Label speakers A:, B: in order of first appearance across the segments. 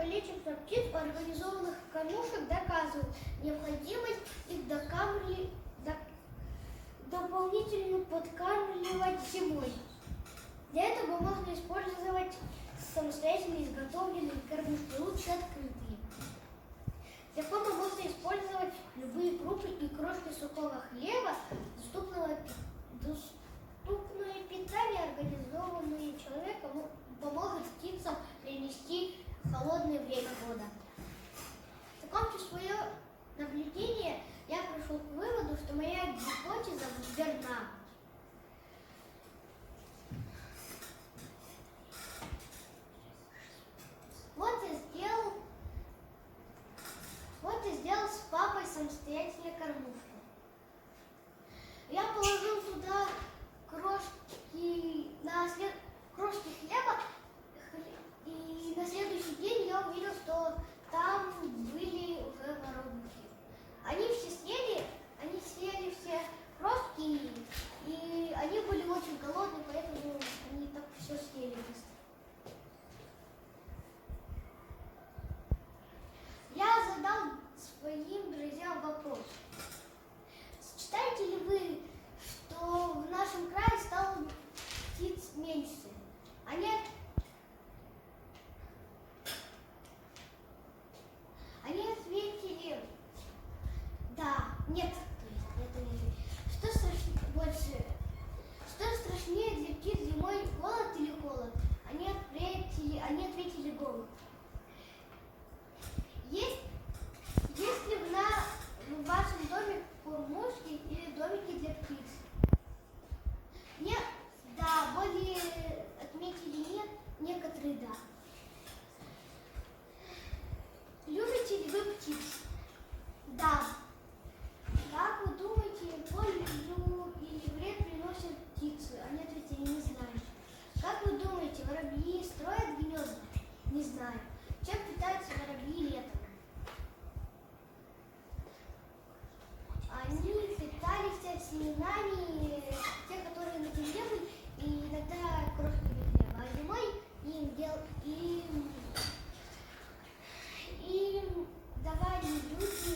A: количество птиц у организованных кормушек доказывает необходимость их дополнительно подкармливать зимой. Для этого можно использовать самостоятельно изготовленные кормушки, лучше открытые. Для корма можно использовать любые крупы и крошки сухого хлеба, доступное питание, организованное человеком, поможет птицам перенести холодное время года. Закончив свое наблюдение, я пришел к выводу, что моя гипотеза верна. Вот я сделал с папой самостоятельно кормушку. Я положил туда крошки хлеба, и на следующий день я увидел, что там были уже воробушки. Они съели все крошки, и они были очень голодные, поэтому они так все съели быстро. Я задал своим друзьям вопрос. Считаете ли вы, что в нашем крае стало птиц меньше? Они ответили да, нет. Что страшнее для птиц зимой, голод или холод? Они ответили голод. Есть ли в вашем доме кормушки или домики для птиц? Нет, да, более отметили нет, некоторые да. Любите ли вы птиц? Да. Как вы думаете, пользу или вред приносят птицы? Они ответили, не знаю. Как вы думаете, воробьи строят гнезда? Не знаю. Чем питаются воробьи летом? Они питались семенами, те, которые на земле были, и иногда крошками хлеба. А зимой им давали люди,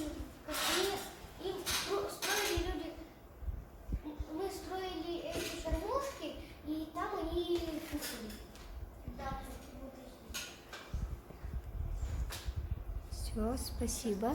A: мы строили эти кормушки, и там они кушали. Да, вот.
B: Все, спасибо.